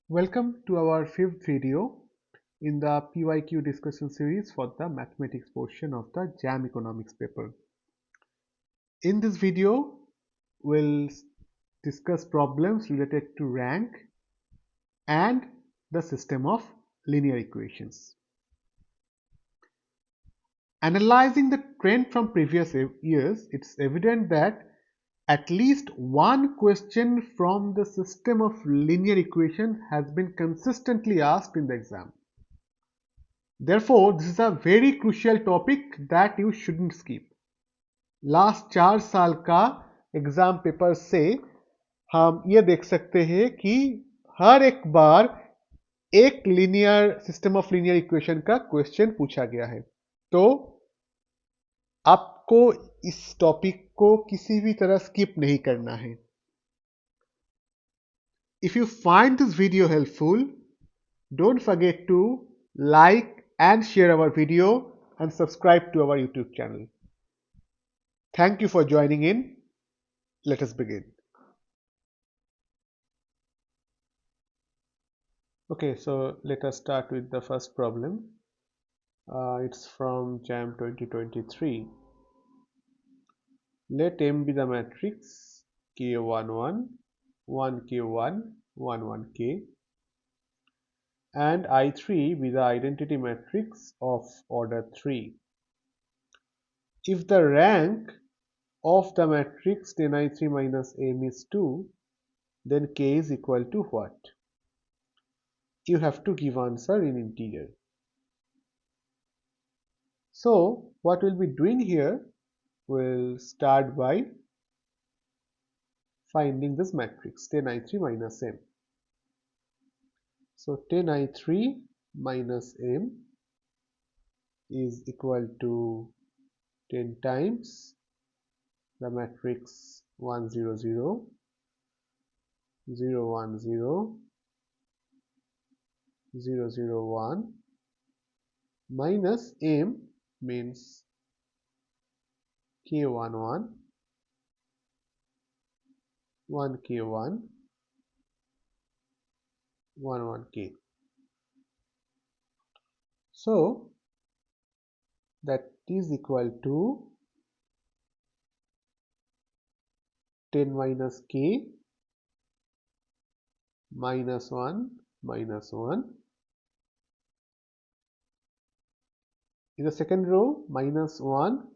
Welcome to our fifth video in the PYQ discussion series for the mathematics portion of the JAM economics paper. In this video, we'll discuss problems related to rank and the system of linear equations. Analyzing the trend from previous years, it's evident that at least one question from the system of linear equation has been consistently asked in the exam. Therefore, this is a very crucial topic that you shouldn't skip. Last 4 साल का exam paper से हम ये देख सकते हैं कि हर एक बार एक linear system of linear equation का क्वेश्चन पूछा गया है। तो आपको इस टॉपिक को किसी भी तरह स्किप नहीं करना है। If you find this video helpful, don't forget to like and share our video and subscribe to our YouTube channel. Thank you for joining in. Let us begin. Okay, so let us start with the first problem. It's from JAM 2023. Let M be the matrix K11, 1K1, 1K, and I3 be the identity matrix of order 3. If the rank of the matrix 10I3 minus M is 2, then K is equal to what? You have to give answer in integer. So what we'll be doing here, we'll start by finding this matrix 10I3 minus M. So 10I3 minus M is equal to 10 times the matrix 1 0 0 0 1 0 0 0 1 minus M means K11, 1K1, 1K. So that is equal to 10 minus K minus 1 minus 1. In the second row, minus 1,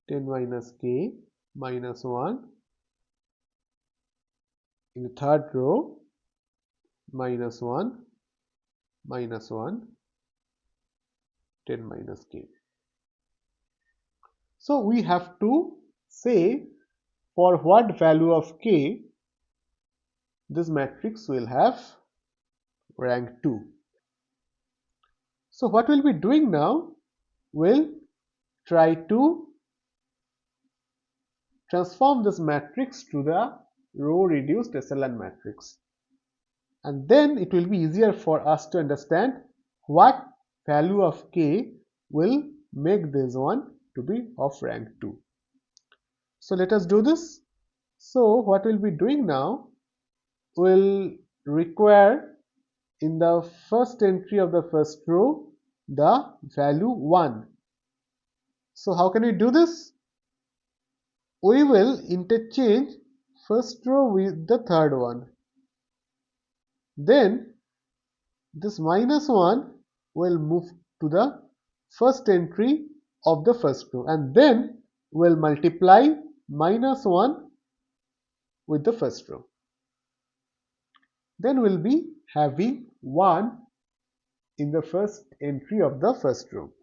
10 minus K minus 1. In the third row, minus 1, minus 1, 10 minus K. So we have to say for what value of K this matrix will have rank 2. So what we'll be doing now, we'll try to transform this matrix to the row reduced echelon matrix, and then it will be easier for us to understand what value of K will make this one to be of rank 2. So let us do this. So what we'll be doing now, we'll require in the first entry of the first row the value 1. So how can we do this? We will interchange first row with the third one. Then this minus 1 will move to the first entry of the first row, and then we'll multiply minus 1 with the first row. Then we'll be having 1 in the first entry of the first row.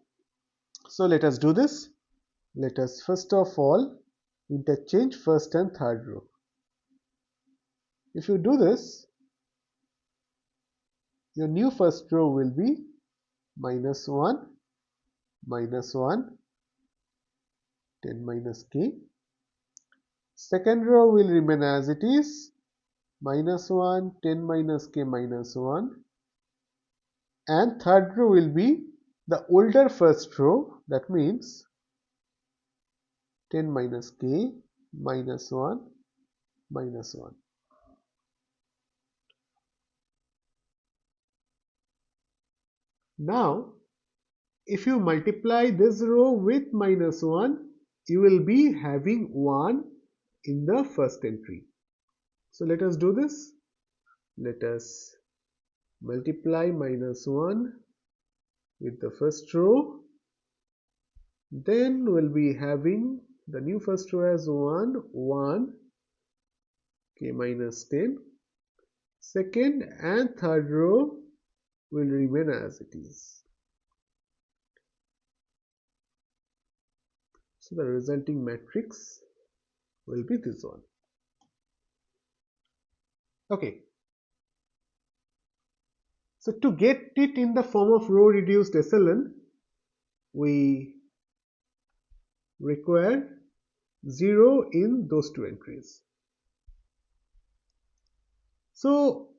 So let us do this. Let us first of all interchange first and third row. If you do this, your new first row will be minus 1, minus 1, 10 minus K. Second row will remain as it is, minus 1, 10 minus K minus 1. And third row will be the older first row, that means 10 minus K minus 1 minus 1. Now, if you multiply this row with -1, you will be having 1 in the first entry. So let us do this. Let us multiply -1 with the first row. Then we'll be having the new first row as 1, 1, k minus 10. Second and third row will remain as it is. So the resulting matrix will be this one. Okay. So to get it in the form of row reduced echelon, we require 0 in those two entries. So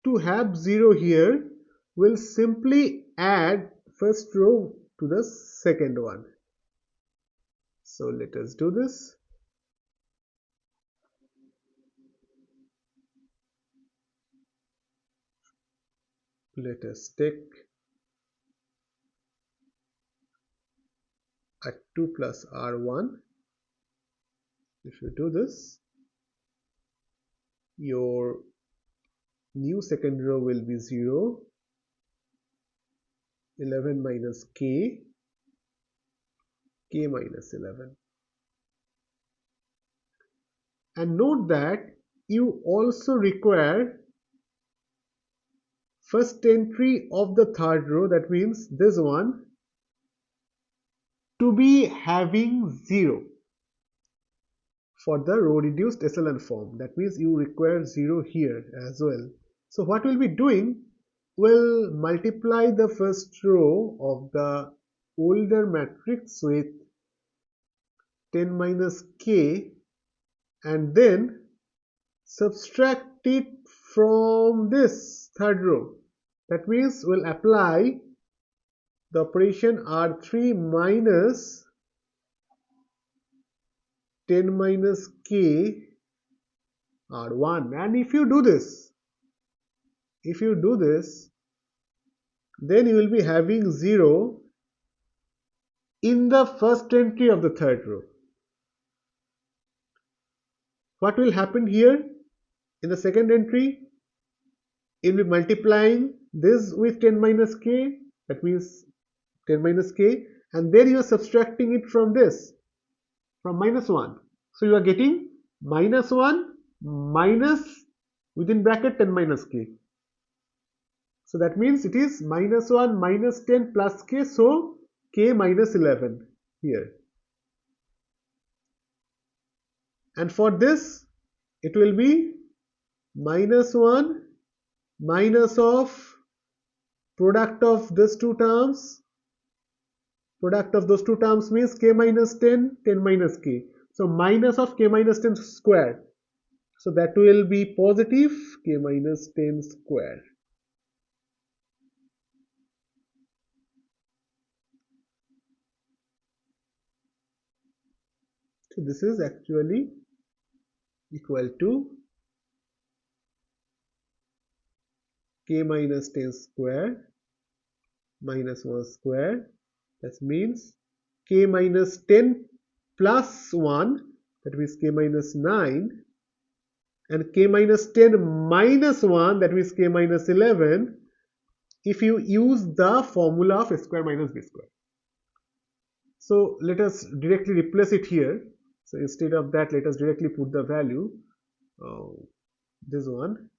to have 0 here, we'll simply add first row to the second one. So let us do this. Let us take R2 plus R1. If you do this, your new second row will be 0, 11 minus k, k minus 11. And note that you also require first entry of the third row, that means this one, to be having 0 for the row reduced echelon form. That means you require 0 here as well. So what we'll be doing, we'll multiply the first row of the older matrix with 10 minus k and then subtract it from this third row. That means we'll apply the operation R3 minus 10 minus k R1. And if you do this, then you will be having 0 in the first entry of the third row. What will happen here in the second entry? You will be multiplying this with 10 minus k, that means 10 minus k, and then you are subtracting it from this, from -1. So you are getting -1 minus within bracket 10 minus k. So that means it is -1 minus 10 plus k, so k minus 11 here. And for this, it will be -1 minus of product of these two terms. Product of those two terms means k minus 10, 10 minus k. So minus of k minus 10 square. So that will be positive k minus 10 square. So this is actually equal to k minus 10 square minus 1 square. That means k minus 10 plus 1, that means k minus 9, and k minus 10 minus 1, that means k minus 11, if you use the formula of a square minus b square. So let us directly replace it here. So instead of that, let us directly put the value, this one.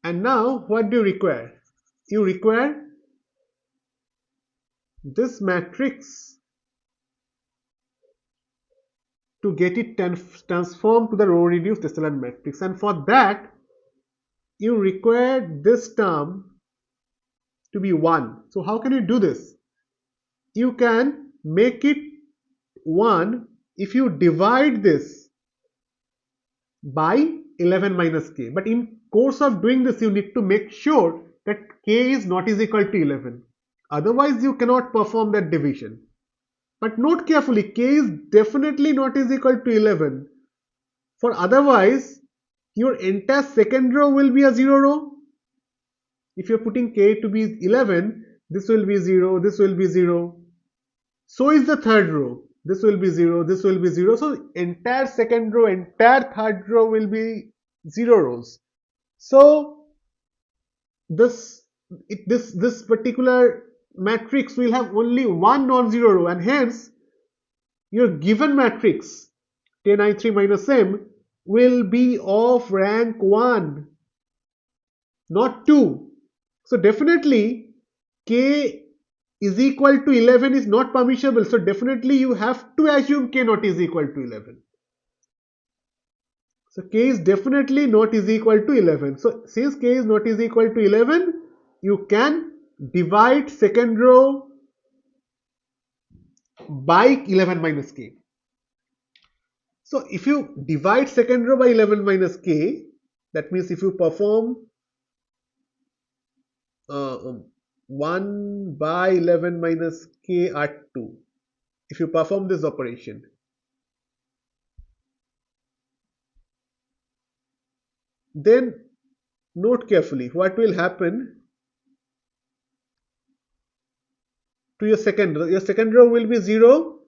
And now what do you require? You require this matrix to get it transformed to the row reduced echelon matrix, and for that you require this term to be 1. So how can you do this? You can make it 1 if you divide this by 11 minus k. But in course of doing this, you need to make sure that k is not is equal to 11. Otherwise, you cannot perform that division. But note carefully, k is definitely not is equal to 11. For otherwise, your entire second row will be a 0 row. If you're putting k to be 11, this will be 0, this will be 0. So is the third row. This will be 0, this will be 0. So entire second row, entire third row will be 0 rows. So this particular matrix will have only one non-zero row, and hence your given matrix 10i3 minus m will be of rank 1, not 2. So definitely k is equal to 11 is not permissible. So definitely you have to assume k not is equal to 11. So k is definitely not is equal to 11. So since k is not is equal to 11, you can divide second row by 11 minus k. So if you divide second row by 11 minus k, that means if you perform 1 by 11 minus k at 2, if you perform this operation, then note carefully what will happen to your second row. Your second row will be 0.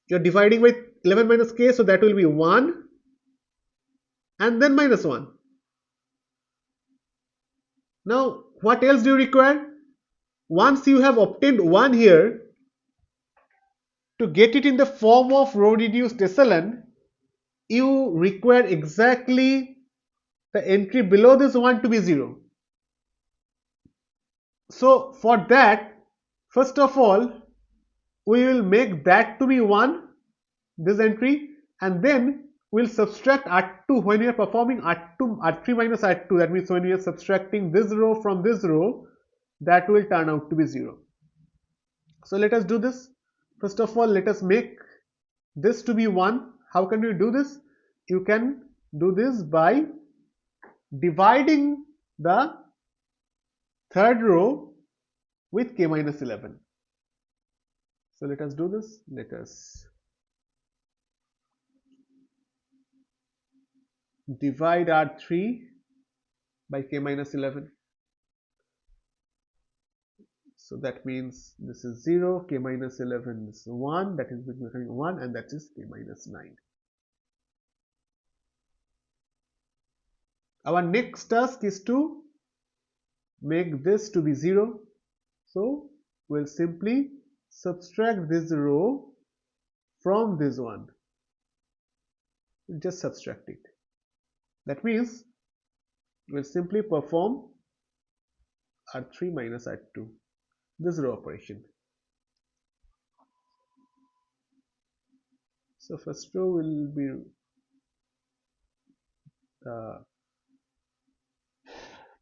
You're dividing by 11 minus k, so that will be 1 and then minus 1. Now what else do you require? Once you have obtained 1 here, to get it in the form of row reduced echelon, you require exactly the entry below this 1 to be 0. So for that, first of all, we will make that to be 1, this entry, and then we'll subtract R2 when we are performing R3 minus R2. That means when we are subtracting this row from this row, that will turn out to be 0. So let us do this. First of all, let us make this to be 1. How can we do this? You can do this by dividing the third row with k minus 11. So let us do this. Let us divide R3 by k minus 11. So that means this is 0, k minus 11 is 1, that is becoming 1, and that is k minus 9. Our next task is to make this to be 0. So we'll simply subtract this row from this one. Just subtract it. That means we'll simply perform R3 minus R2, this row operation. So first row will be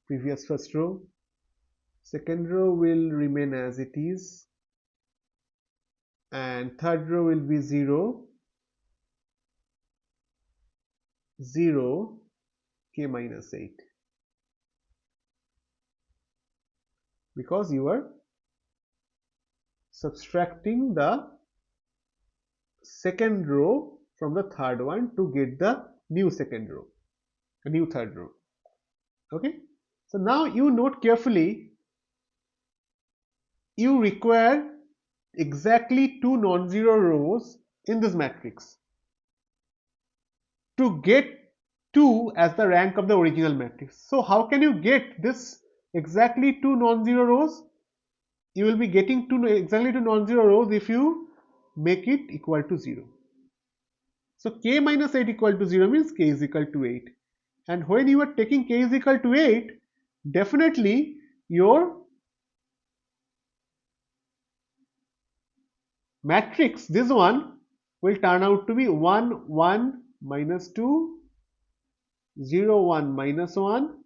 previous first row. Second row will remain as it is, and third row will be 0, 0, k minus 8, because you are subtracting the second row from the third one to get the new second row, a new third row. Okay, so now you note carefully, you require exactly 2 non-zero rows in this matrix to get 2 as the rank of the original matrix. So how can you get this exactly 2 non-zero rows? You will be getting exactly 2 non-zero rows if you make it equal to 0. So k minus 8 equal to 0 means k is equal to 8. And when you are taking k is equal to 8, definitely your matrix, this one, will turn out to be 1, 1, minus 2, 0, 1, minus 1,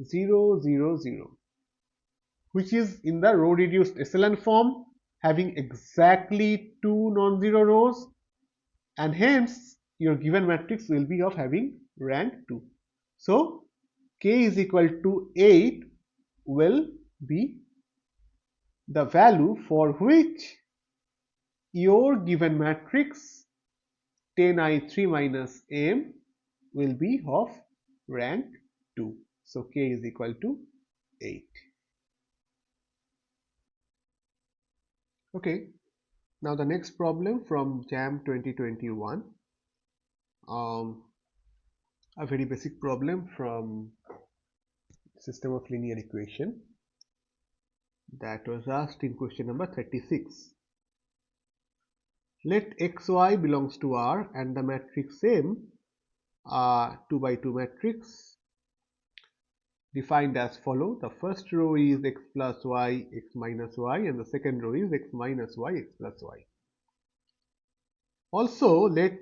0, 0, 0, which is in the row reduced echelon form, having exactly 2 non-zero rows, and hence your given matrix will be of having rank 2. So k is equal to 8 will be the value for which your given matrix 10i3 minus m will be of rank 2. So k is equal to 8. Okay, now the next problem from JAM 2021, a very basic problem from system of linear equation that was asked in question number 36. Let xy belongs to R and the matrix M, 2 by 2 matrix, defined as follow. The first row is x plus y, x minus y, and the second row is x minus y, x plus y. Also, let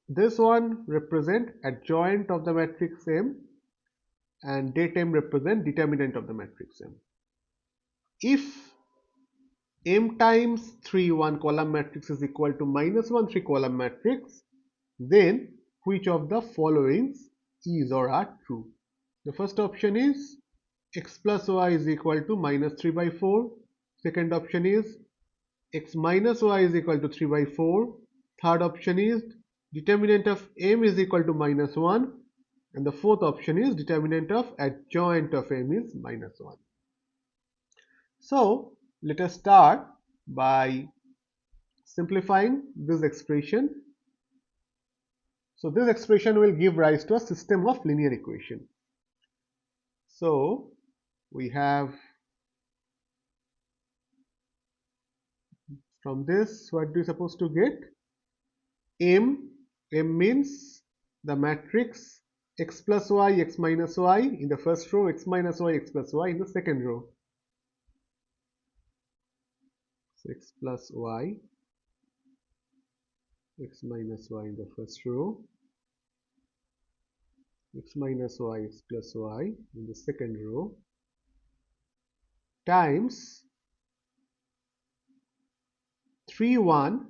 this one represent adjoint of the matrix M and det M represent determinant of the matrix M. If M times 3 1 column matrix is equal to minus 1 3 column matrix, then which of the following is or are true? The first option is x plus y is equal to minus 3 by 4. Second option is x minus y is equal to 3 by 4. Third option is determinant of M is equal to minus 1. And the fourth option is determinant of adjoint of M is minus 1. So let us start by simplifying this expression. So this expression will give rise to a system of linear equation. So we have from this, what do you supposed to get? M means the matrix x plus y, x minus y in the first row, x minus y, x plus y in the second row. So x plus y, x minus y in the first row, x minus y, x plus y in the second row, times 3 1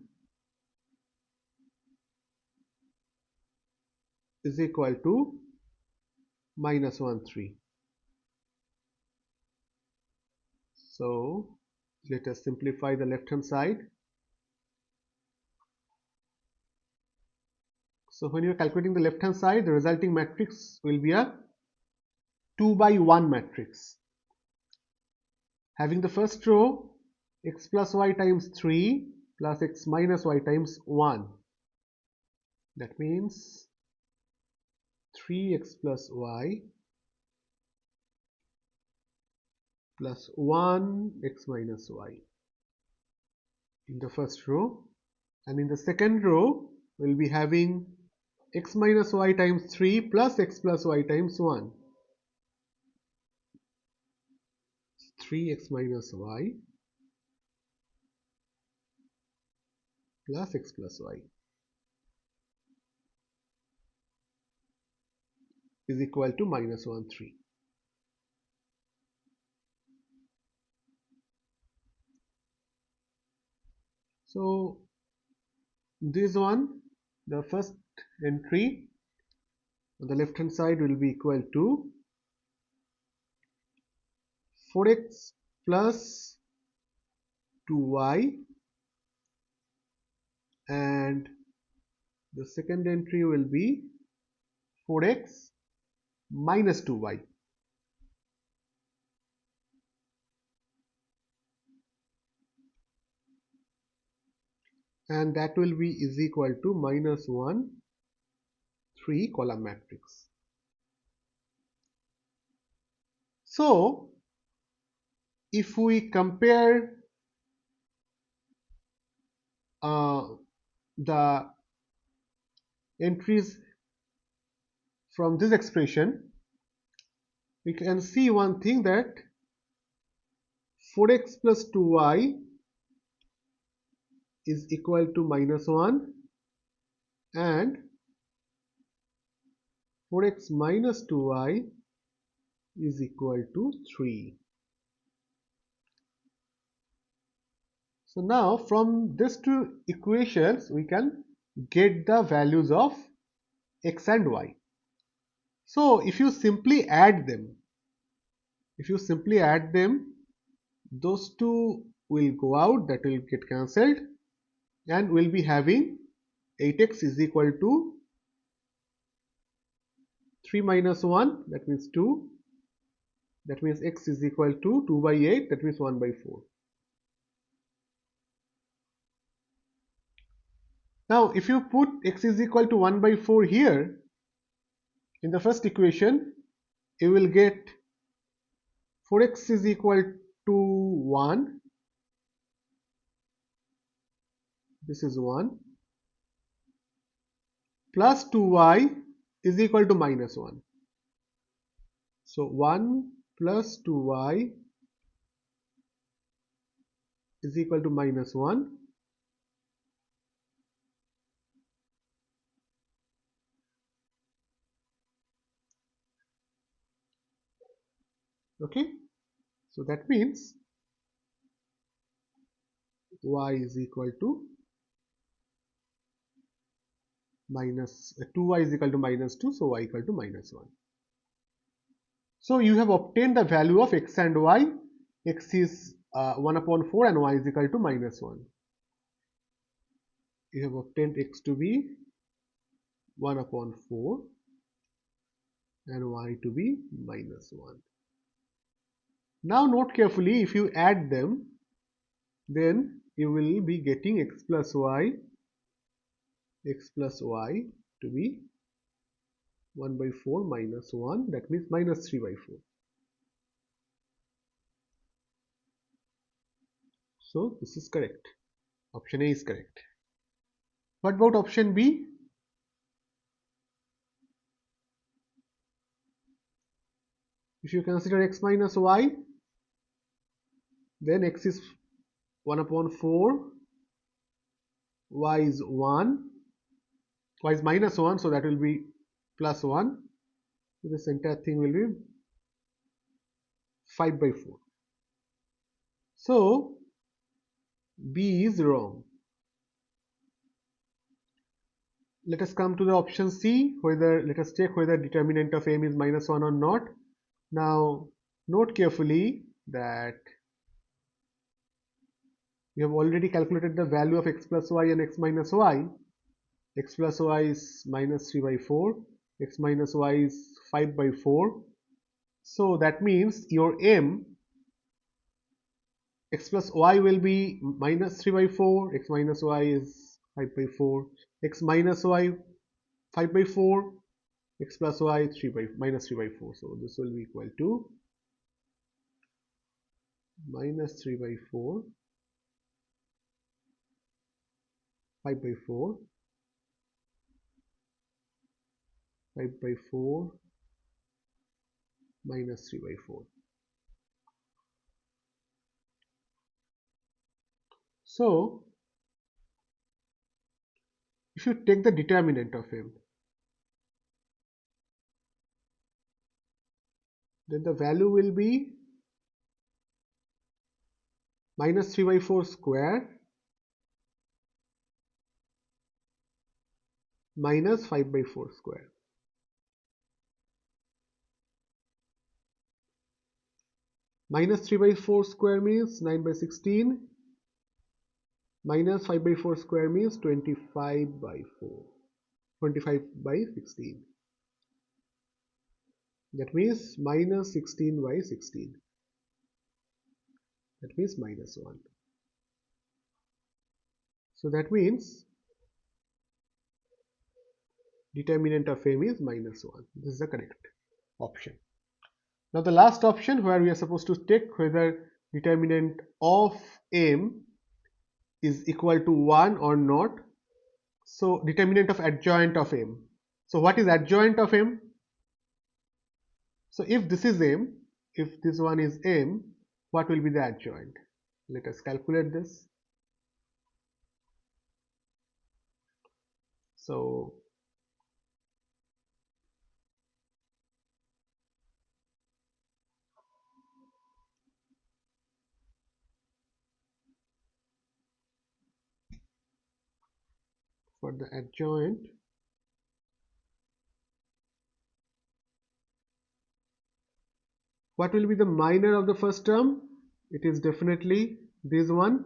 is equal to minus 1 3. So let us simplify the left hand side. So when you are calculating the left hand side, the resulting matrix will be a 2 by 1 matrix, having the first row x plus y times 3 plus x minus y times 1. That means 3x plus y plus 1x minus y in the first row, and in the second row we will be having x minus y times 3 plus x plus y times 1. 3x minus y plus x plus y is equal to minus 1 3. So this one, the first entry on the left hand side will be equal to 4x plus 2y, and the second entry will be 4x minus 2y. And that will be is equal to minus 1 3 column matrix. So if we compare the entries from this expression, we can see one thing, that 4x plus 2y is equal to minus 1 and 4x minus 2y is equal to 3. So now from these two equations we can get the values of x and y. So if you simply add them, those two will go out, that will get cancelled, and we'll be having 8x is equal to 3 minus 1, that means 2. That means x is equal to 2 by 8, that means 1 by 4. Now, if you put x is equal to 1 by 4 here, in the first equation, you will get 4x is equal to 1. This is 1. Plus 2y is equal to minus 1. So 1 plus 2y is equal to minus 1. Okay, so that means y is equal to minus 2y is equal to minus 2, so y equal to minus 1. So you have obtained the value of x and y. X is 1 upon 4 and y is equal to minus 1. You have obtained x to be 1 upon 4 and y to be minus 1. Now note carefully, if you add them, then you will be getting x plus y to be 1 by 4 minus 1, that means minus 3 by 4. So this is correct. Option A is correct. What about option B? If you consider x minus y, then x is 1 upon 4, y is 1, y is minus 1, so that will be plus 1. So this entire thing will be 5 by 4. So B is wrong. Let us come to the option C. Let us check whether determinant of m is minus 1 or not. Now note carefully that we have already calculated the value of x plus y and x minus y. X plus y is minus 3 by 4, x minus y is 5 by 4. So that means your m, x plus y will be minus 3 by 4, x minus y is 5 by 4, x minus y 5 by 4, x plus y minus 3 by 4. So this will be equal to minus 3 by 4, 5 by 4, 5 by 4, minus 3 by 4. So if you take the determinant of m, then the value will be minus 3 by 4 square minus 5 by 4 square. Minus 3 by 4 square means 9 by 16, minus 5 by 4 square means 25 by 16. That means minus 16 by 16. That means minus 1. So that means determinant of m is minus 1. This is the correct option. Now the last option, where we are supposed to check whether determinant of m is equal to 1 or not. So determinant of adjoint of m. So what is adjoint of m? So if this is m, if this one is m, what will be the adjoint? Let us calculate this. So for the adjoint, what will be the minor of the first term? It is definitely this one,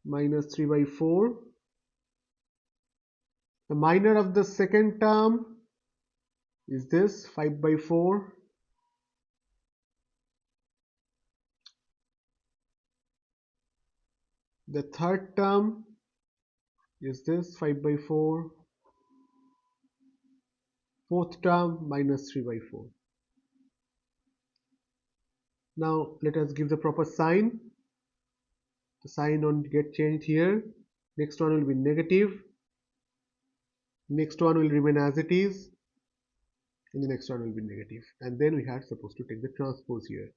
minus 3 by 4 The minor of the second term is this 5 by 4. The third term is this 5 by 4. Fourth term minus 3 by 4. Now let us give the proper sign. The sign won't get changed here. Next one will be negative. Next one will remain as it is. And the next one will be negative. And then we are supposed to take the transpose here.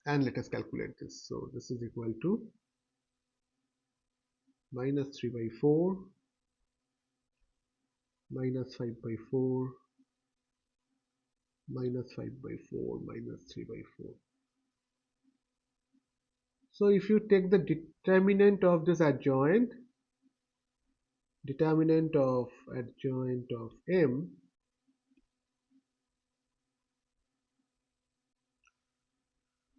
And let us calculate this. So this is equal to minus 3 by 4 minus 5 by 4 minus 5 by 4 minus 3 by 4. So if you take the determinant of this adjoint, determinant of adjoint of M,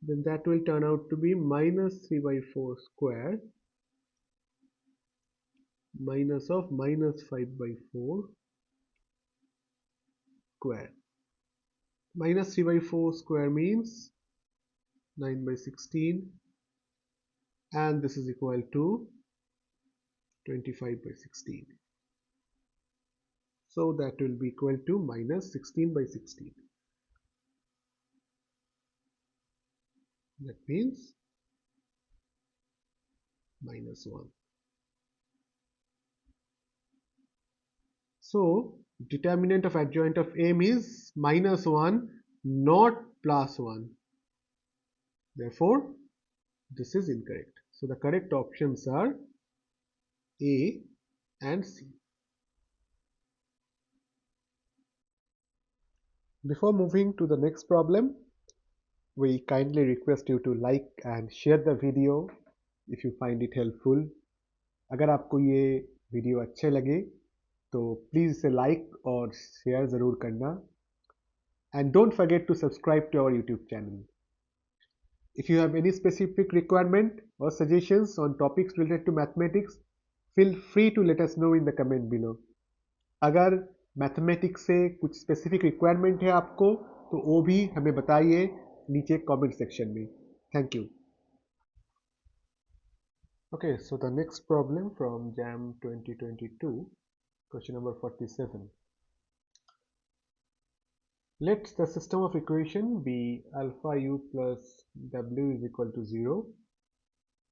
then that will turn out to be minus 3 by 4 square minus of minus 5 by 4 square. Minus 3 by 4 square means 9 by 16, and this is equal to 25 by 16. So that will be equal to minus 16 by 16. That means minus 1. So determinant of adjoint of M is minus 1, not plus 1. Therefore, this is incorrect. So the correct options are A and C. Before moving to the next problem, we kindly request you to like and share the video if you find it helpful. अगर आपको ये video अच्छे लगे तो please इसे like और share ज़रूर करना. And don't forget to subscribe to our YouTube channel. If you have any specific requirement or suggestions on topics related to mathematics, feel free to let us know in the comment below. अगर mathematics से कुछ specific requirement है आपको तो वो भी हमें बताइए नीचे कमेंट सेक्शन में. Thank you. Okay, so the next problem from JAM 2022, question number 47. Let the system of equation be alpha u plus w is equal to 0,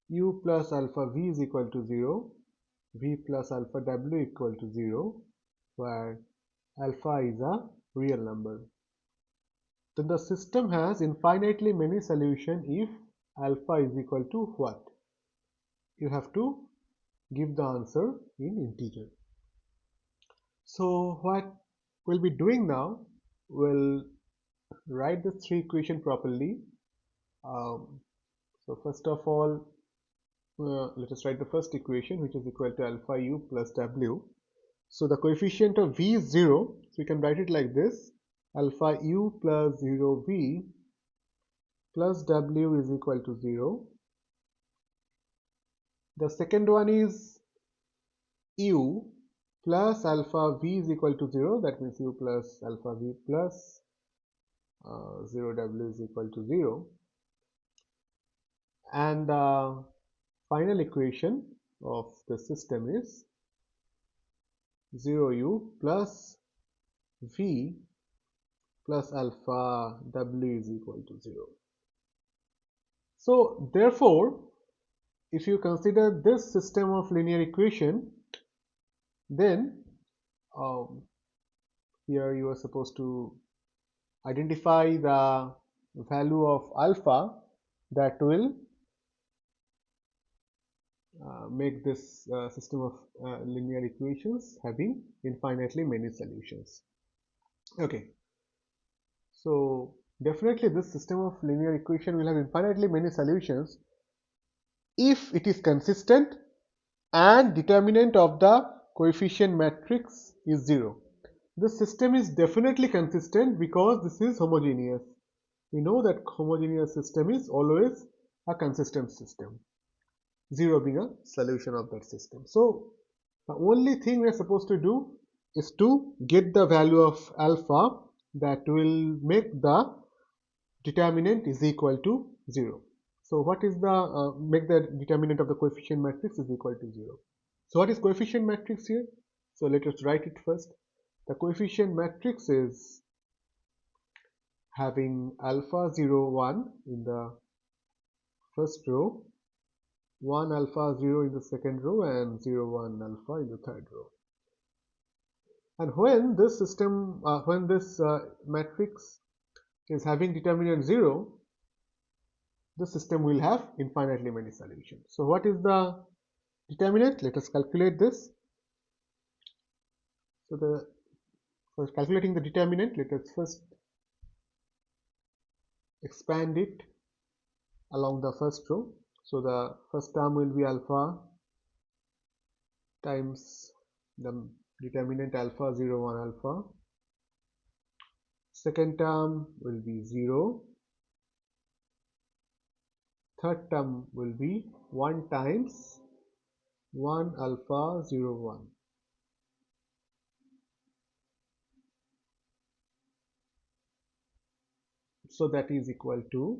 u plus alpha v is equal to 0, v plus alpha w equal to 0, where alpha is a real number. Then the system has infinitely many solutions if alpha is equal to what? You have to give the answer in integer. So what we'll be doing now, we'll write the three equation properly. So first of all, let us write the first equation, which is equal to alpha u plus w. So the coefficient of v is 0, so we can write it like this: alpha u plus 0v plus w is equal to 0. The second one is u plus alpha v is equal to 0, that means u plus alpha v plus 0w is equal to 0. And the final equation of the system is 0u plus v plus alpha w is equal to 0. So therefore, if you consider this system of linear equation, then here you are supposed to identify the value of alpha that will make this system of linear equations having infinitely many solutions. Okay, so definitely this system of linear equation will have infinitely many solutions if it is consistent and determinant of the coefficient matrix is 0. This system is definitely consistent because this is homogeneous. We know that homogeneous system is always a consistent system, 0 being a solution of that system. So The only thing we are supposed to do is to get the value of alpha that will make the determinant is equal to 0. So what is the make the determinant of the coefficient matrix is equal to 0. So what is coefficient matrix here? So let us write it first. The coefficient matrix is having alpha 0 1 in the first row, 1 alpha 0 in the second row, and 0 1 alpha in the third row. And when this system, when this matrix is having determinant 0, the system will have infinitely many solutions. So what is the determinant? Let us calculate this. So for calculating the determinant, let us first expand it along the first row. So the first term will be alpha times the determinant alpha 0 1 alpha. Second term will be 0. Third term will be 1 times 1 alpha 0 1. So that is equal to,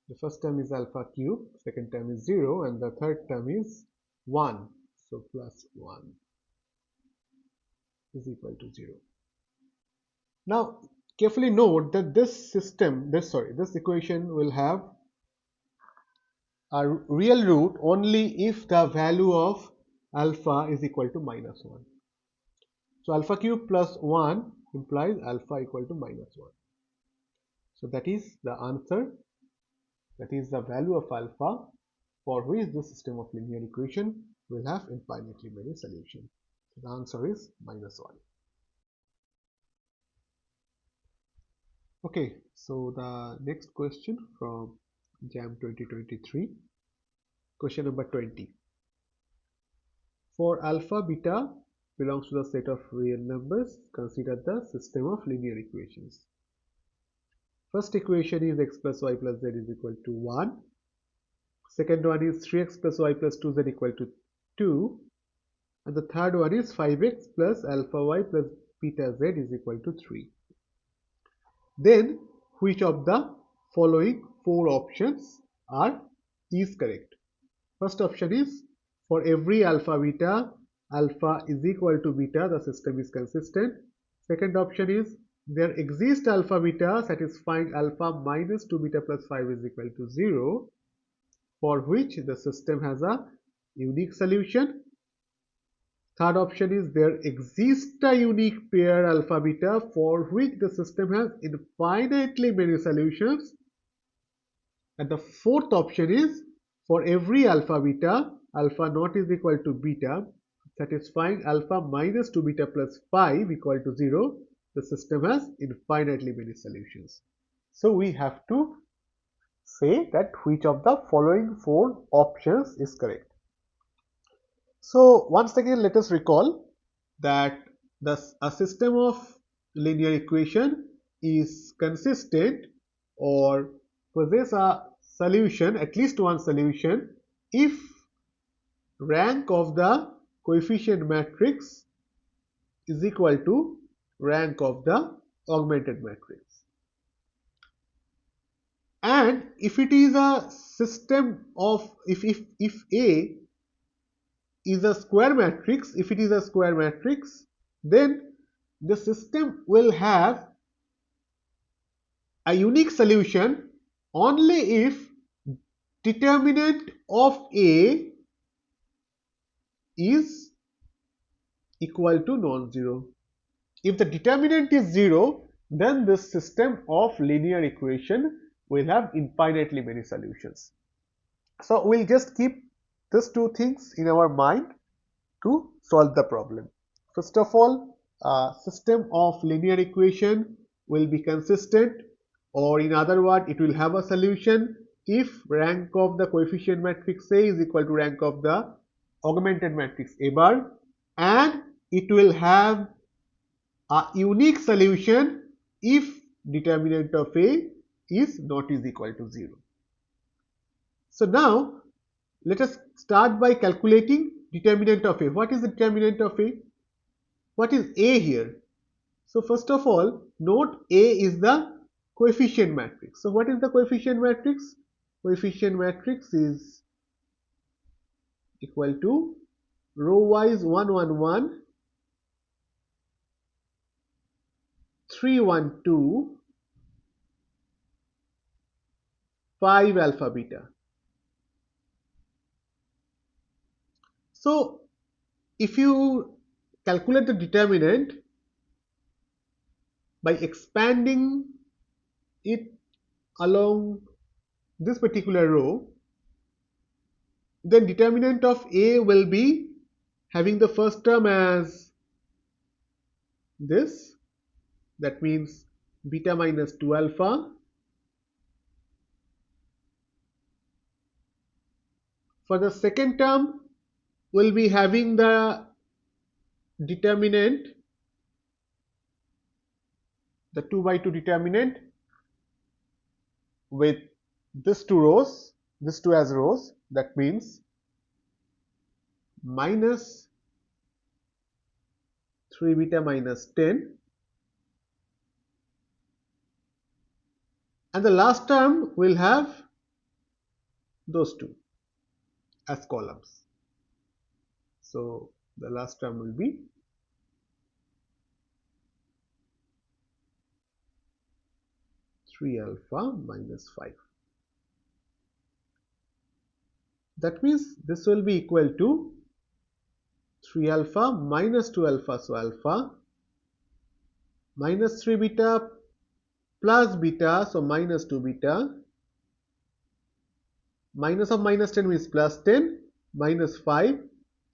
the first term is alpha cube, second term is 0, and the third term is 1. So plus 1 is equal to 0. Now carefully note that this equation will have a real root only if the value of alpha is equal to minus 1. So alpha cube plus 1 implies alpha equal to minus 1. So that is the answer, that is the value of alpha for which the system of linear equation will have infinitely many solutions. So the answer is minus 1. Okay, so the next question from JAM 2023, question number 20. For alpha beta belongs to the set of real numbers, consider the system of linear equations. First equation is x plus y plus z is equal to 1. Second one is 3x plus y plus 2z equal to 2. And the third one is 5x plus alpha y plus beta z is equal to 3. Then which of the following 4 options is correct? First option is for every alpha beta, alpha is equal to beta, the system is consistent. Second option is there exists alpha beta satisfying alpha minus 2 beta plus 5 is equal to 0, for which the system has a unique solution. Third option is there exists a unique pair alpha beta for which the system has infinitely many solutions. And the fourth option is for every alpha beta, alpha not is equal to beta satisfying alpha minus 2 beta plus 5 equal to 0, the system has infinitely many solutions. So we have to say that which of the following 4 options is correct. So once again let us recall that a system of linear equation is consistent or possess a solution, at least one solution, if rank of the coefficient matrix is equal to rank of the augmented matrix. And if it is a system of, if A is a square matrix, if it is a square matrix, then the system will have a unique solution only if determinant of A is equal to non-zero. If the determinant is 0, then this system of linear equation will have infinitely many solutions. So we'll just keep these 2 things in our mind to solve the problem. First of all, a system of linear equation will be consistent, or in other words, it will have a solution if rank of the coefficient matrix A is equal to rank of the augmented matrix A bar, and it will have a unique solution if determinant of A is not is equal to 0. So now let us start by calculating determinant of A. What is the determinant of A? What is A here? So first of all, note A is the coefficient matrix. So what is the coefficient matrix? Coefficient matrix is equal to row wise 1 1 1, 3 1 2, 5 alpha beta. So if you calculate the determinant by expanding it along this particular row, then determinant of A will be having the first term as this, that means beta minus 2 alpha. For the second term, we'll be having the determinant, the 2 by 2 determinant with this two rows, this two as rows, that means minus 3 beta minus 10, and the last term will have those two as columns. So the last term will be three alpha minus 5. That means this will be equal to 3 alpha minus 2 alpha, so alpha, minus 3 beta plus beta, so minus 2 beta, minus of minus 10 means plus 10, minus 5,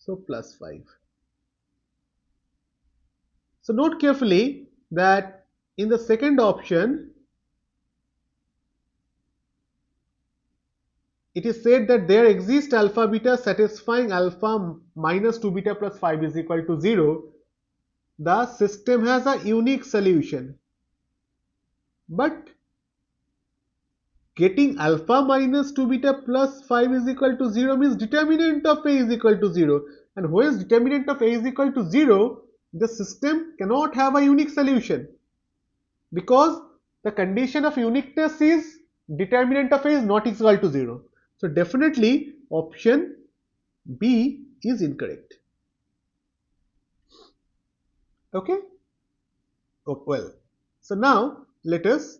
so plus 5. So note carefully that in the second option, it is said that there exists alpha beta satisfying alpha minus 2 beta plus 5 is equal to 0. The system has a unique solution. But getting alpha minus 2 beta plus 5 is equal to 0 means determinant of A is equal to 0. And when determinant of A is equal to 0, the system cannot have a unique solution, because the condition of uniqueness is determinant of A is not equal to 0. So definitely option B is incorrect. Okay? Oh, well, so now let us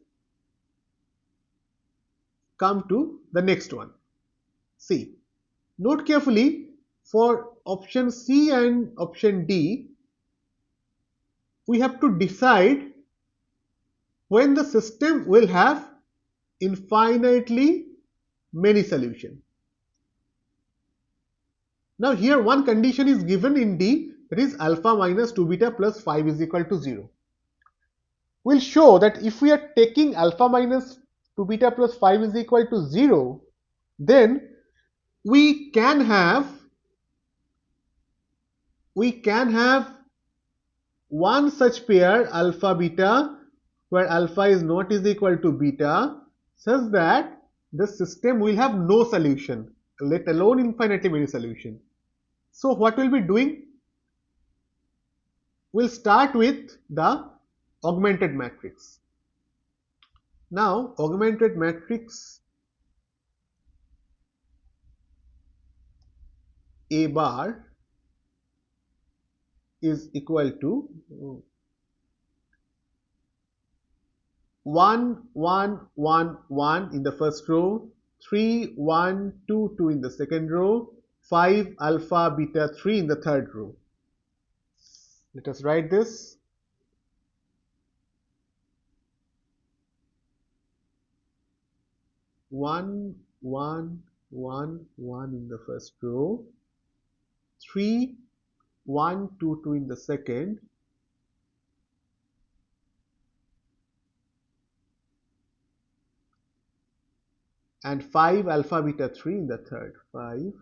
come to the next one. See, note carefully, for option C and option D, we have to decide when the system will have infinitely many solutions. Now here one condition is given in D, that is alpha minus 2 beta plus 5 is equal to 0. We'll show that if we are taking alpha minus 2 beta plus 5 is equal to 0, then we can have one such pair alpha beta where alpha is not is equal to beta, such that the system will have no solution, let alone infinitely many solutions. So what we'll be doing? We'll start with the augmented matrix. Now augmented matrix A bar is equal to 1 1 1 1 in the first row, 3 1 2 2 in the second row, 5 alpha beta 3 in the third row. Let us write this. One, one, one, one in the first row, 3, 1, 2, 2 in the second, and 5 alpha beta 3 in the third. 5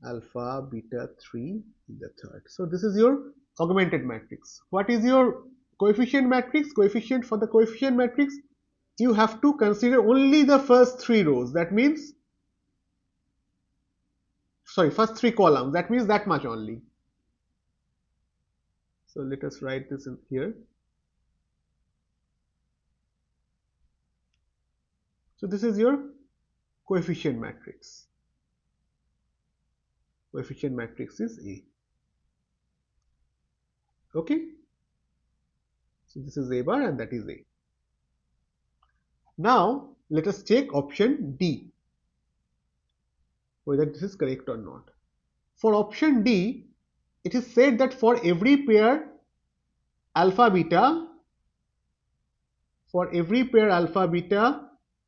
alpha beta 3 in the third. So this is your augmented matrix. What is your coefficient matrix? Coefficient for the coefficient matrix, you have to consider only the first 3 rows. That means sorry, first 3 columns, that means that much only. So let us write this in here. So this is your coefficient matrix. Coefficient matrix is A. Okay. So this is A bar and that is A. Now let us check option D, whether this is correct or not. For option D, it is said that for every pair alpha beta,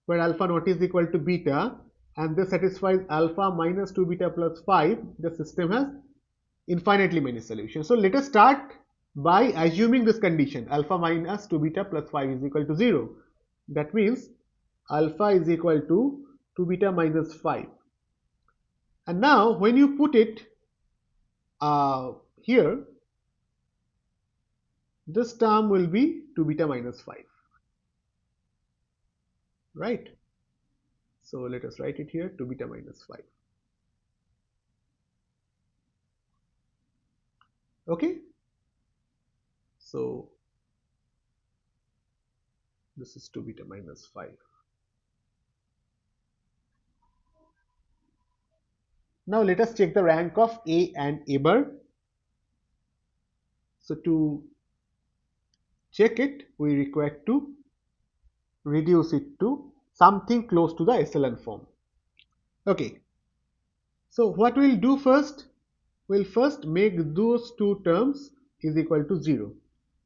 where alpha not is equal to beta, and this satisfies alpha minus 2 beta plus 5, the system has infinitely many solutions. So let us start by assuming this condition, alpha minus 2 beta plus 5 is equal to 0. That means alpha is equal to 2 beta minus 5. And now when you put it here, this term will be 2 beta minus 5. Right? So let us write it here, 2 beta minus 5. Okay? So this is 2 beta minus 5. Now let us check the rank of A and A bar. So to check it, we require to reduce it to something close to the echelon form. Okay. So what we'll do first, we'll first make those two terms is equal to 0.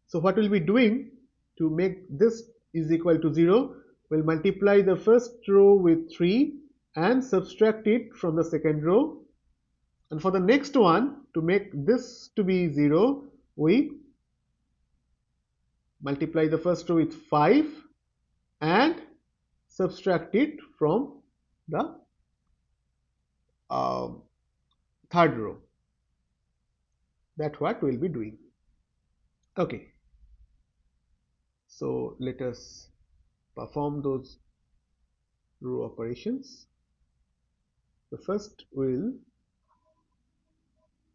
So what we'll be doing to make this is equal to 0, we'll multiply the first row with 3 and subtract it from the second row. And for the next one, to make this to be 0, we multiply the first row with 5 and subtract it from the third row. That's what we'll be doing. Okay. So let us perform those row operations. The first will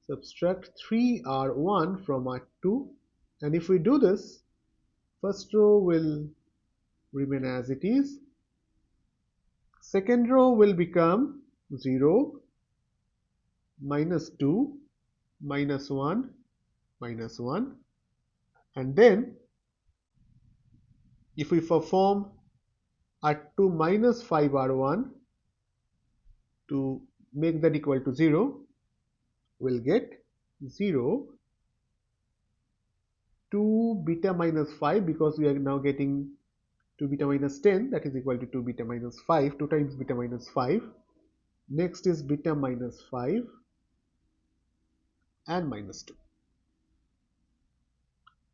subtract 3R1 from R2, and if we do this, first row will remain as it is, second row will become 0, minus 2, minus 1, minus 1, and then if we perform R2 minus 5R1 to make that equal to 0, we'll get 0, 2 beta minus 5, because we are now getting 2 beta minus 10, that is equal to 2 beta minus 5, 2 times beta minus 5. Next is beta minus 5 and minus 2.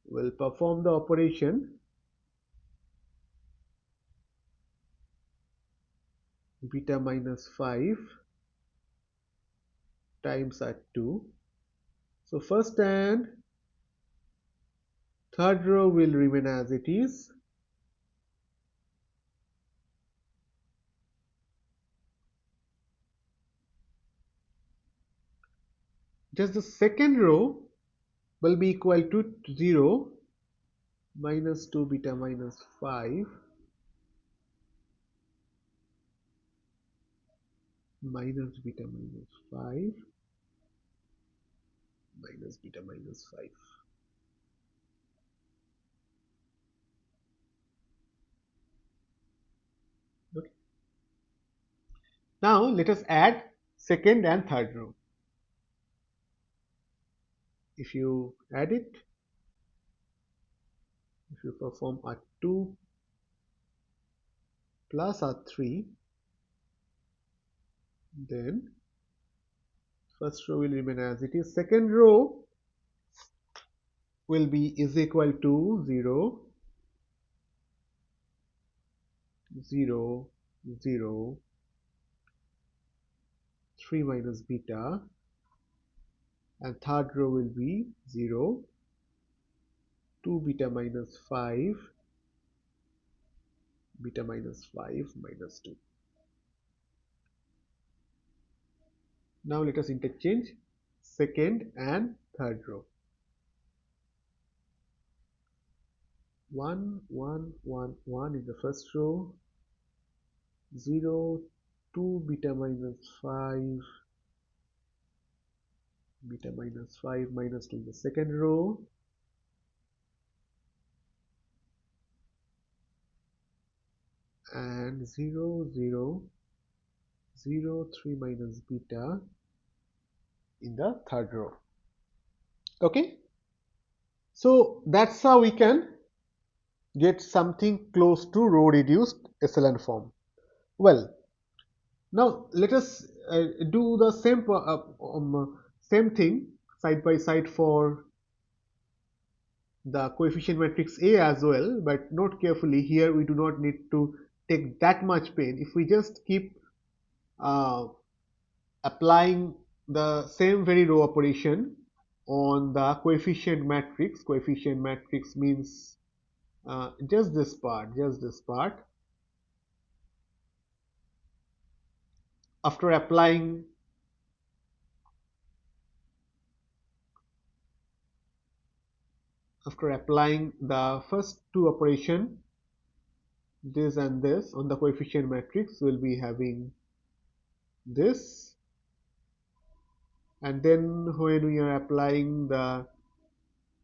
We'll perform the operation beta minus 5 times R2. So first and third row will remain as it is. Just the second row will be equal to 0, minus 2 beta minus 5, minus beta minus 5, minus beta minus 5. Okay. Now let us add second and third row. If you add it, if you perform R2 plus R3, then first row will remain as it is, second row will be is equal to 0, 0, 0, 3 minus beta, and third row will be 0, 2 beta minus 5, beta minus 5, minus 2. Now let us interchange second and third row. 1, 1, 1, 1 in the first row, 0, 2 beta minus 5, beta minus 5 minus 2 in the second row, and 0, 0, 0, 3 minus beta in the third row. Okay, so that's how we can get something close to row reduced SLN form. Well, now let us do the same thing side by side for the coefficient matrix A as well, but note carefully, here we do not need to take that much pain. If we just keep applying the same very row operation on the coefficient matrix means just this part. After applying the first two operation, this and this, on the coefficient matrix, we'll be having this, and then when we are applying the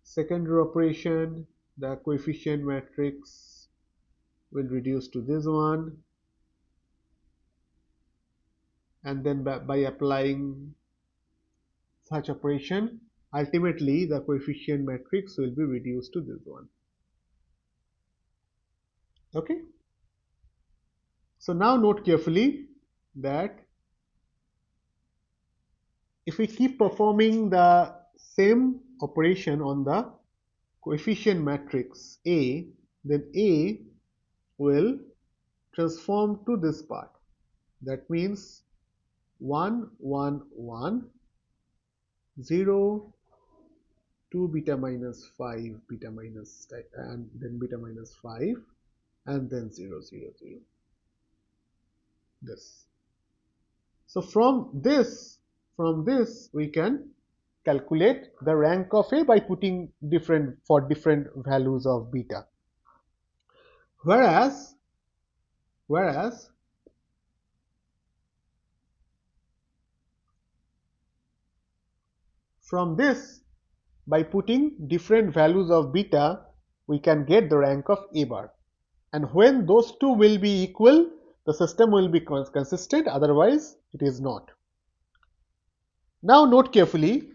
second row operation, the coefficient matrix will reduce to this one, and then by applying such operation, ultimately the coefficient matrix will be reduced to this one. Okay, so now note carefully that if we keep performing the same operation on the coefficient matrix A, then A will transform to this part. That means 1, 1, 1, 0, 2 beta minus 5, beta minus, and then beta minus 5, and then 0, 0, 0. This. So from this we can calculate the rank of A by putting different values of beta. Whereas from this, by putting different values of beta, we can get the rank of A bar. And when those two will be equal, the system will be consistent, otherwise it is not. Now note carefully,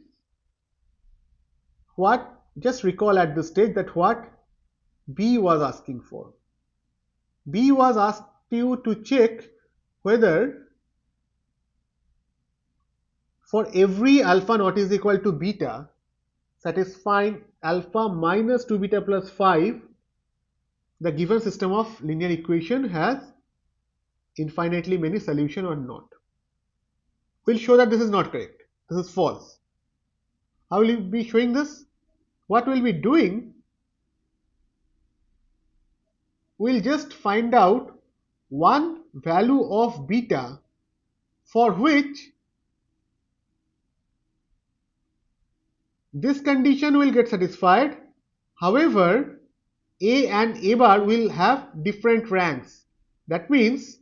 just recall at this stage that what B was asking for. B was asked you to check whether for every alpha not is equal to beta, satisfying alpha minus 2 beta plus 5, the given system of linear equation has infinitely many solutions or not. We'll show that this is not correct. This is false. How will you be showing this? What we'll be doing, we'll just find out one value of beta for which this condition will get satisfied. However, A and A bar will have different ranks. That means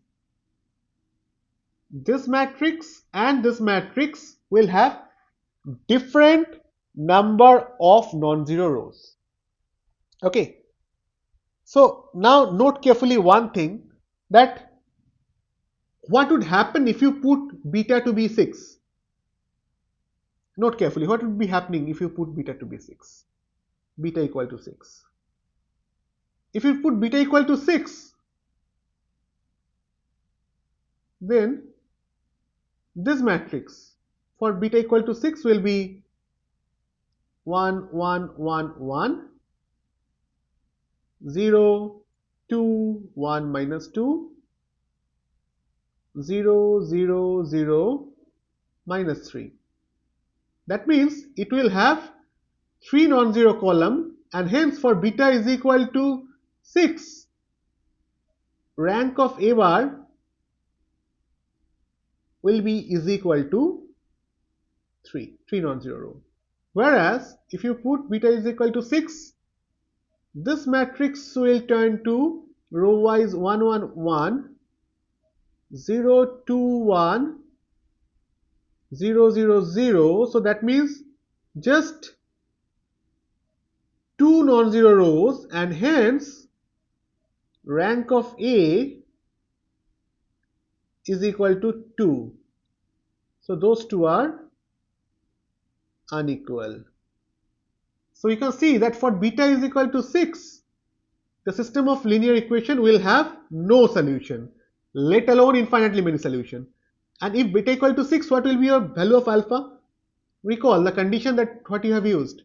this matrix and this matrix will have different number of non-zero rows. Okay. So now note carefully one thing, that what would happen if you put beta to be 6? Note carefully, what would be happening if you put beta to be 6? Beta equal to 6. If you put beta equal to 6, then this matrix for beta equal to 6 will be 1, 1, 1, 1, 0, 2, 1 minus 2, 0, 0, 0, minus 3. That means it will have 3 non-zero column, and hence for beta is equal to 6, rank of A bar will be is equal to 3 non-zero rows. Whereas if you put beta is equal to 6, this matrix will turn to row wise 1 1 1, 0 2 1, 0 0 0. So that means just 2 non-zero rows, and hence rank of A is equal to 2. So those two are unequal. So you can see that for beta is equal to 6, the system of linear equation will have no solution, let alone infinitely many solutions. And if beta equal to 6, what will be your value of alpha? Recall the condition that what you have used.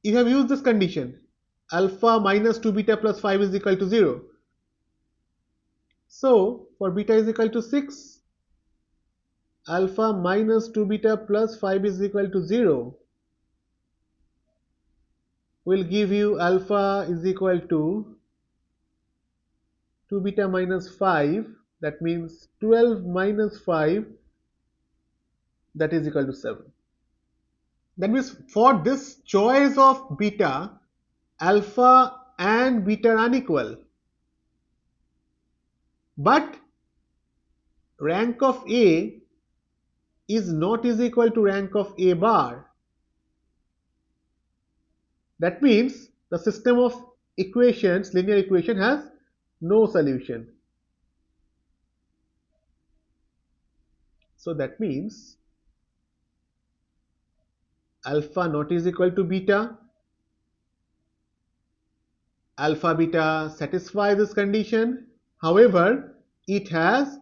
You have used this condition, alpha minus 2 beta plus 5 is equal to 0. So for beta is equal to 6, alpha minus 2 beta plus 5 is equal to 0 will give you alpha is equal to 2 beta minus 5, that means 12 minus 5, that is equal to 7. That means for this choice of beta, alpha and beta are unequal. But rank of A is not is equal to rank of A bar. That means the system of equations, linear equation, has no solution. So that means alpha not is equal to beta. Alpha beta satisfy this condition. However, it has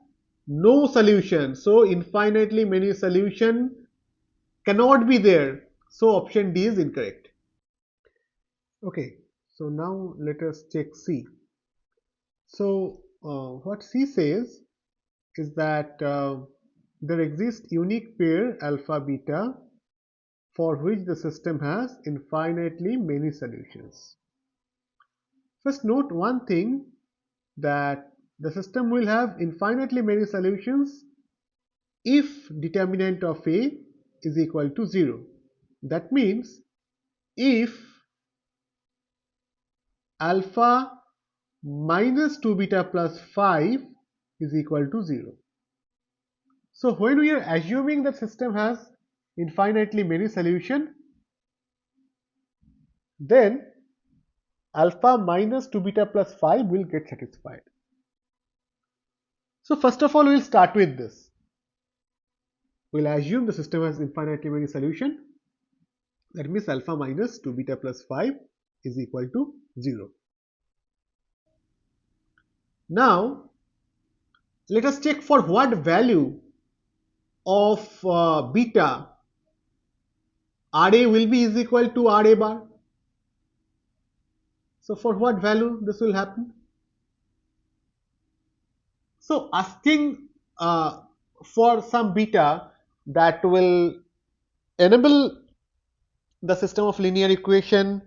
no solution. So infinitely many solution cannot be there. So option D is incorrect. Okay, so now let us check C. So what C says is that there exists unique pair alpha beta for which the system has infinitely many solutions. First note one thing, that the system will have infinitely many solutions if determinant of A is equal to 0. That means if alpha minus 2 beta plus 5 is equal to 0. So when we are assuming that system has infinitely many solutions, then alpha minus 2 beta plus 5 will get satisfied. So first of all, we will start with this. We will assume the system has infinitely many solutions. That means alpha minus 2 beta plus 5 is equal to 0. Now let us check for what value of beta Ra will be is equal to Ra bar. So for what value this will happen? So asking for some beta that will enable the system of linear equation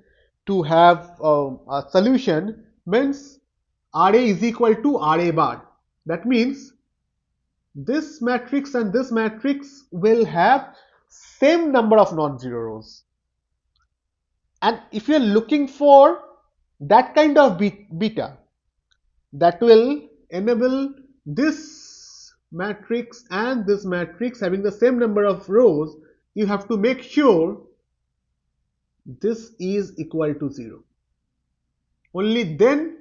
to have a solution means Ra is equal to Ra bar. That means this matrix and this matrix will have same number of non-zero rows. And if you are looking for that kind of beta that will enable this matrix and this matrix having the same number of rows, you have to make sure this is equal to 0. Only then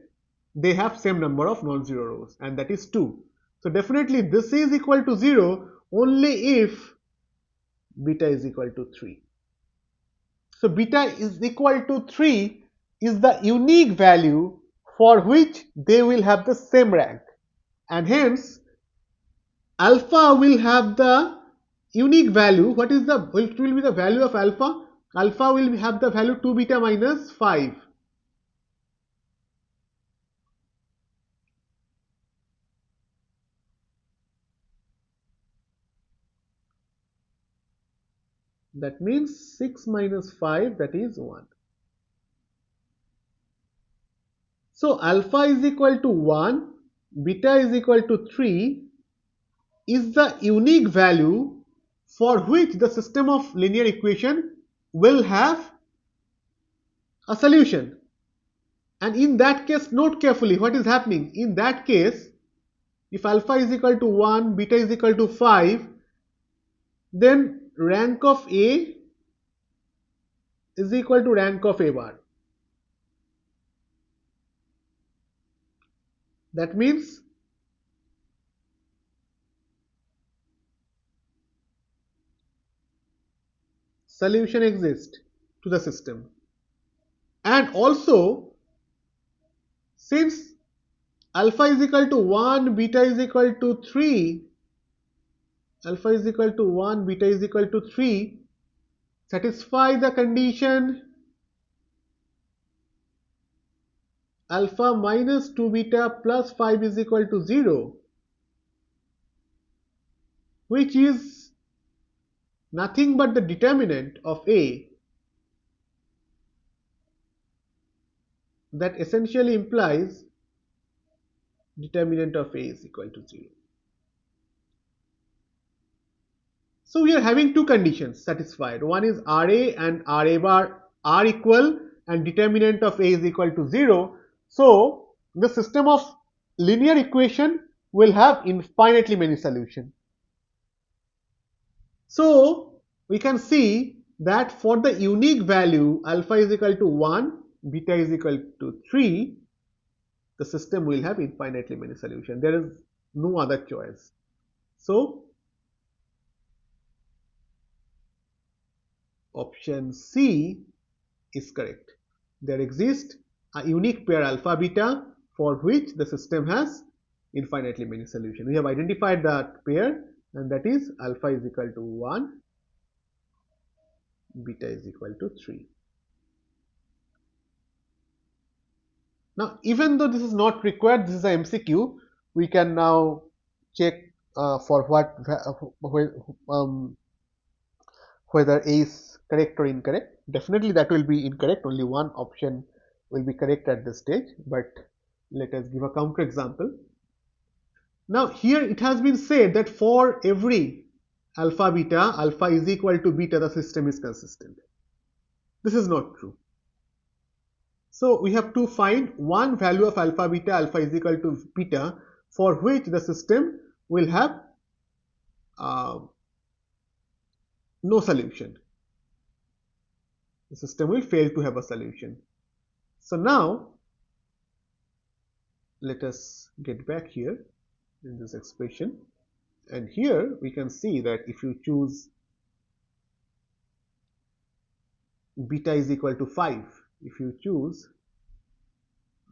they have same number of non-zero rows, and that is 2. So definitely this is equal to 0 only if beta is equal to 3. So beta is equal to 3 is the unique value for which they will have the same rank, and hence alpha will have the unique value. What is the, which will be the value of alpha? Alpha will have the value 2 beta minus 5. That means 6 minus 5, that is 1. So alpha is equal to 1, beta is equal to 3 is the unique value for which the system of linear equation will have a solution. And in that case, note carefully what is happening. In that case, if alpha is equal to 1, beta is equal to 5, then rank of A is equal to rank of A bar. That means solution exists to the system. And also, since alpha is equal to 1, beta is equal to 3, alpha is equal to 1, beta is equal to 3, satisfy the condition alpha minus 2 beta plus 5 is equal to 0, which is nothing but the determinant of A. That essentially implies determinant of A is equal to 0. So we are having two conditions satisfied. One is RA and RA bar are equal and determinant of A is equal to 0. So the system of linear equation will have infinitely many solutions. So we can see that for the unique value alpha is equal to 1, beta is equal to 3, the system will have infinitely many solutions. There is no other choice. So option C is correct. There exists a unique pair alpha beta for which the system has infinitely many solutions. We have identified that pair, and that is alpha is equal to 1, beta is equal to 3. Now, even though this is not required, this is a MCQ, we can now check for whether A is correct or incorrect. Definitely that will be incorrect. Only one option will be correct at this stage, but let us give a counter example. Now here it has been said that for every alpha beta, alpha is equal to beta, the system is consistent. This is not true. So we have to find one value of alpha beta, alpha is equal to beta, for which the system will have no solution. The system will fail to have a solution. So now let us get back here in this expression, and here we can see that if you choose beta is equal to 5, if you choose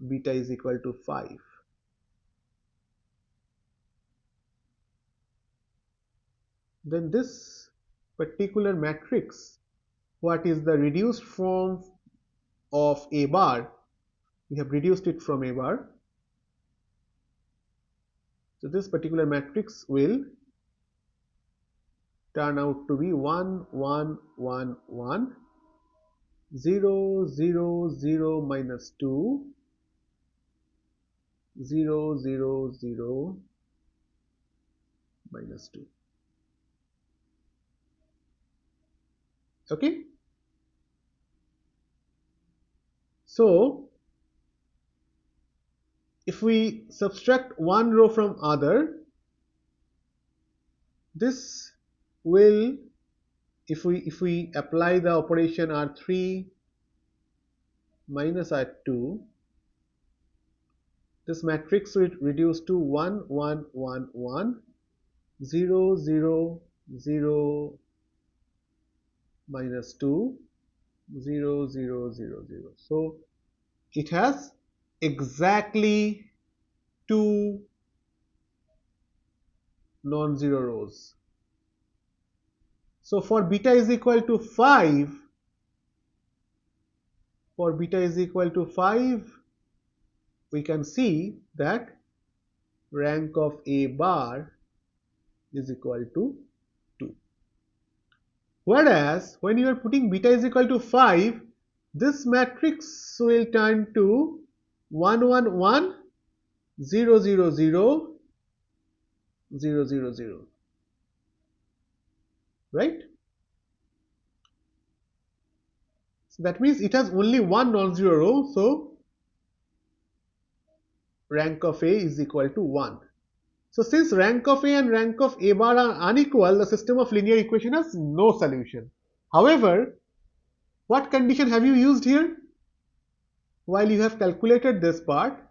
beta is equal to 5, then this particular matrix, what is the reduced form of A bar, we have reduced it from A bar. So this particular matrix will turn out to be 1, 1, 1, 1, 0, 0, 0, minus 2, 0, 0, 0, minus 2. Okay. So if we subtract one row from other, this will, if we apply the operation R3 minus R2, this matrix will reduce to 1, 1, 1, 1, 0, 0, 0, minus 2, 0, 0, 0, 0. So it has exactly two non-zero rows. So for beta is equal to 5, for beta is equal to 5, we can see that rank of A bar is equal to 2. Whereas when you are putting beta is equal to 5, this matrix will turn to 1, 1, 1, 0, 0, 0, 0, 0, 0. right? So that means it has only one non-zero row, so rank of A is equal to 1. So since rank of A and rank of A bar are unequal, the system of linear equation has no solution. However, what condition have you used here? While you have calculated this part,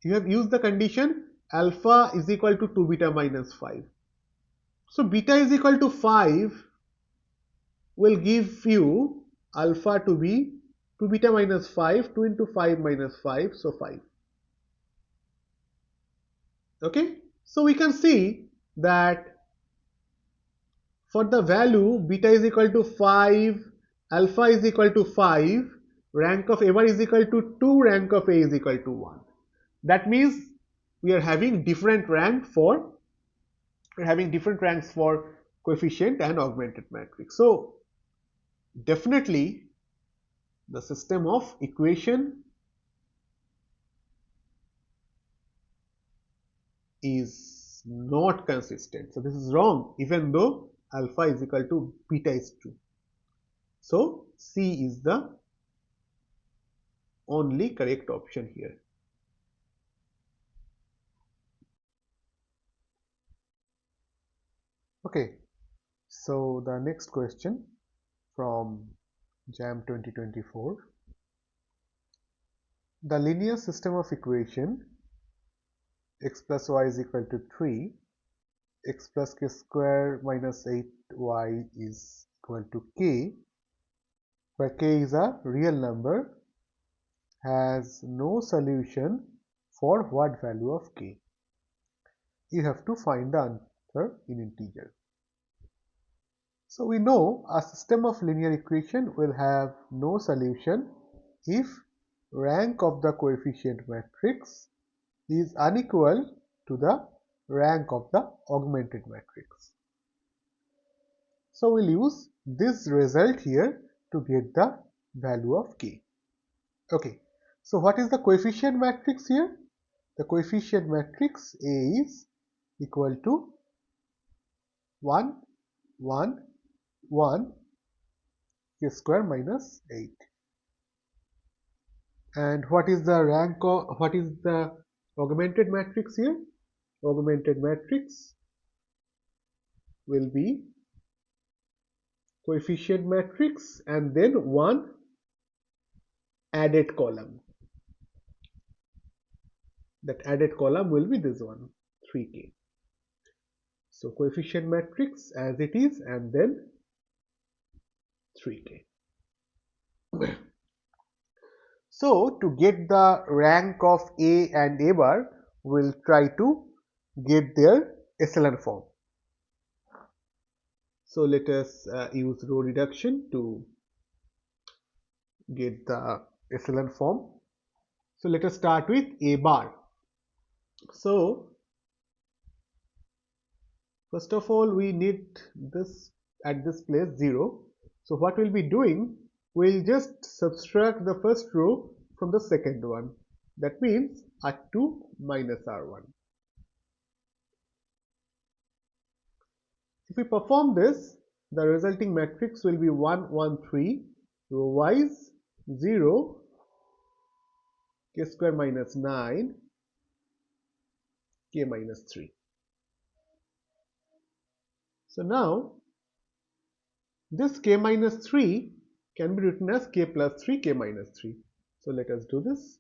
you have used the condition alpha is equal to 2 beta minus 5. So beta is equal to 5 will give you alpha to be 2 beta minus 5, 2 into 5 minus 5, so 5. Okay, so we can see that for the value beta is equal to 5, alpha is equal to 5, rank of A bar is equal to 2, rank of A is equal to 1. That means we are having different ranks for coefficient and augmented matrix. So definitely the system of equation is not consistent. So this is wrong, even though alpha is equal to beta is true. So C is the only correct option here. Okay, so the next question from JAM 2024. The linear system of equation x plus y is equal to 3, x plus k square minus 8y is equal to k, where k is a real number, has no solution for what value of k? You have to find the answer in integer. So we know a system of linear equation will have no solution if rank of the coefficient matrix is unequal to the rank of the augmented matrix. So we'll use this result here to get the value of k. Okay, so what is the coefficient matrix here? The coefficient matrix A is equal to 1, 1, 1, k square minus 8. And what is the rank of, what is the augmented matrix here? Augmented matrix will be coefficient matrix and then one added column. That added column will be this one, 3k. So coefficient matrix as it is and then 3k. So to get the rank of A and A bar, we'll try to get their echelon form. So let us use row reduction to get the echelon form. So let us start with A bar. So first of all, we need this at this place 0. So what we'll be doing, we'll just subtract the first row from the second one. That means R2 minus R1. If we perform this, the resulting matrix will be 1, 1, 3, row wise 0, k square minus 9, k minus 3. So now this k minus 3 can be written as k plus 3, k minus 3. So let us do this.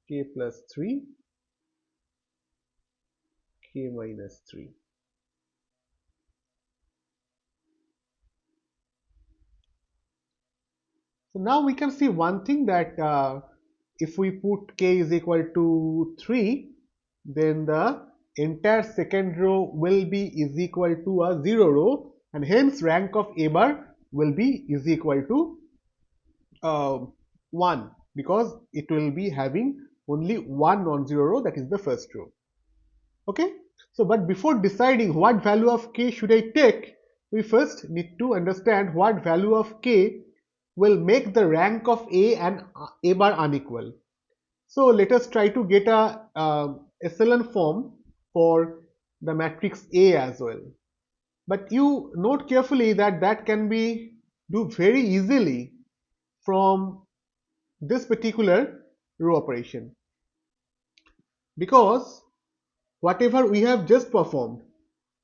K plus 3, k minus 3. So now we can see one thing, that if we put k is equal to 3, then the entire second row will be is equal to a 0 row, and hence rank of A bar will be is equal to 1, because it will be having only one non-zero row, that is the first row. Okay, so but before deciding what value of k should I take, we first need to understand what value of k will make the rank of A and A bar unequal. So let us try to get a echelon form for the matrix A as well. But you note carefully that that can be do very easily from this particular row operation, because whatever we have just performed,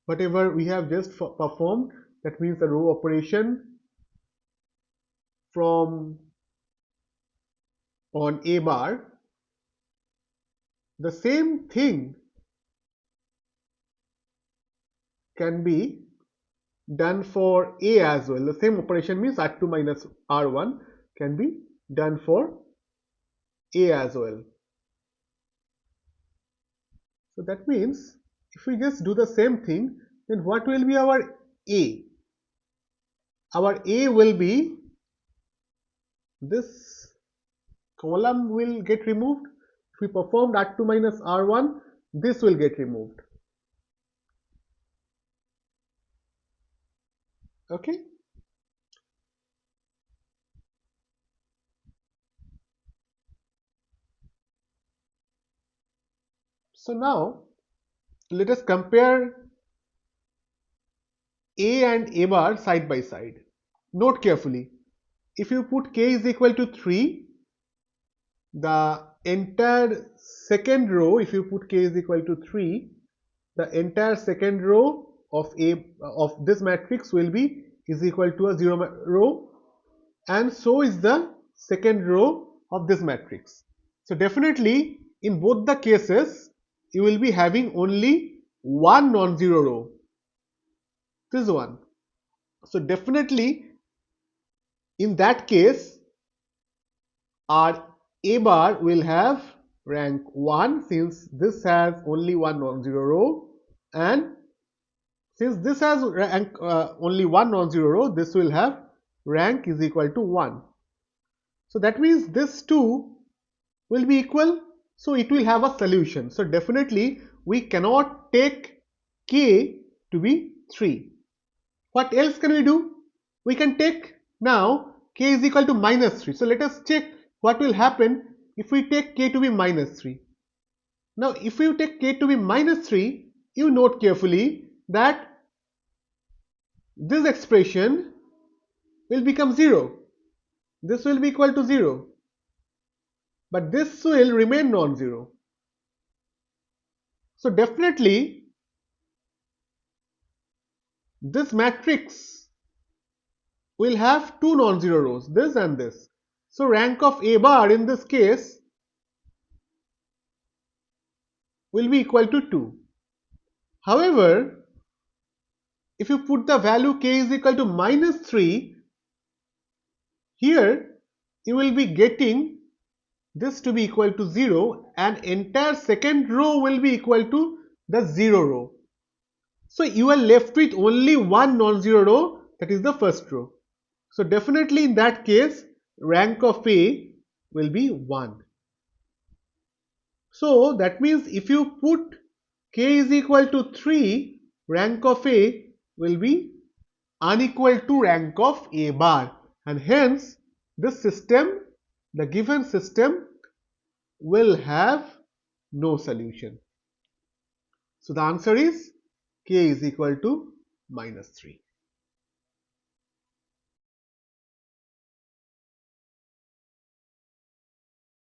that means the row operation from on A bar, the same thing can be done for A as well. The same operation means R2 minus R1 can be done for A as well. So that means if we just do the same thing, then what will be our A? Our A will be, this column will get removed. If we performed R2 minus R1, this will get removed. Okay. So now let us compare A and A bar side by side. Note carefully, if you put k is equal to 3, the entire second row, if you put k is equal to 3, the entire second row of this matrix will be is equal to a 0 row, and so is the second row of this matrix. So definitely in both the cases you will be having only one non-zero row, this one. So definitely in that case our A bar will have rank 1, since this has only one non-zero row, and since this has rank only one non-zero row, this will have rank is equal to 1. So that means this 2 will be equal, so it will have a solution. So definitely we cannot take k to be 3. What else can we do? We can take now k is equal to minus 3. So let us check what will happen if we take k to be minus 3. Now if you take k to be minus 3, you note carefully that this expression will become 0. This will be equal to 0. But this will remain non-zero. So definitely this matrix will have two non-zero rows, this and this. So rank of A bar in this case will be equal to 2. However, if you put the value k is equal to minus 3, here you will be getting this to be equal to 0, and entire second row will be equal to the 0 row. So you are left with only one non-zero row, that is the first row. So definitely in that case rank of A will be 1. So that means if you put k is equal to 3, rank of A will be unequal to rank of A bar, and hence this system, the given system, will have no solution. So the answer is k is equal to minus 3.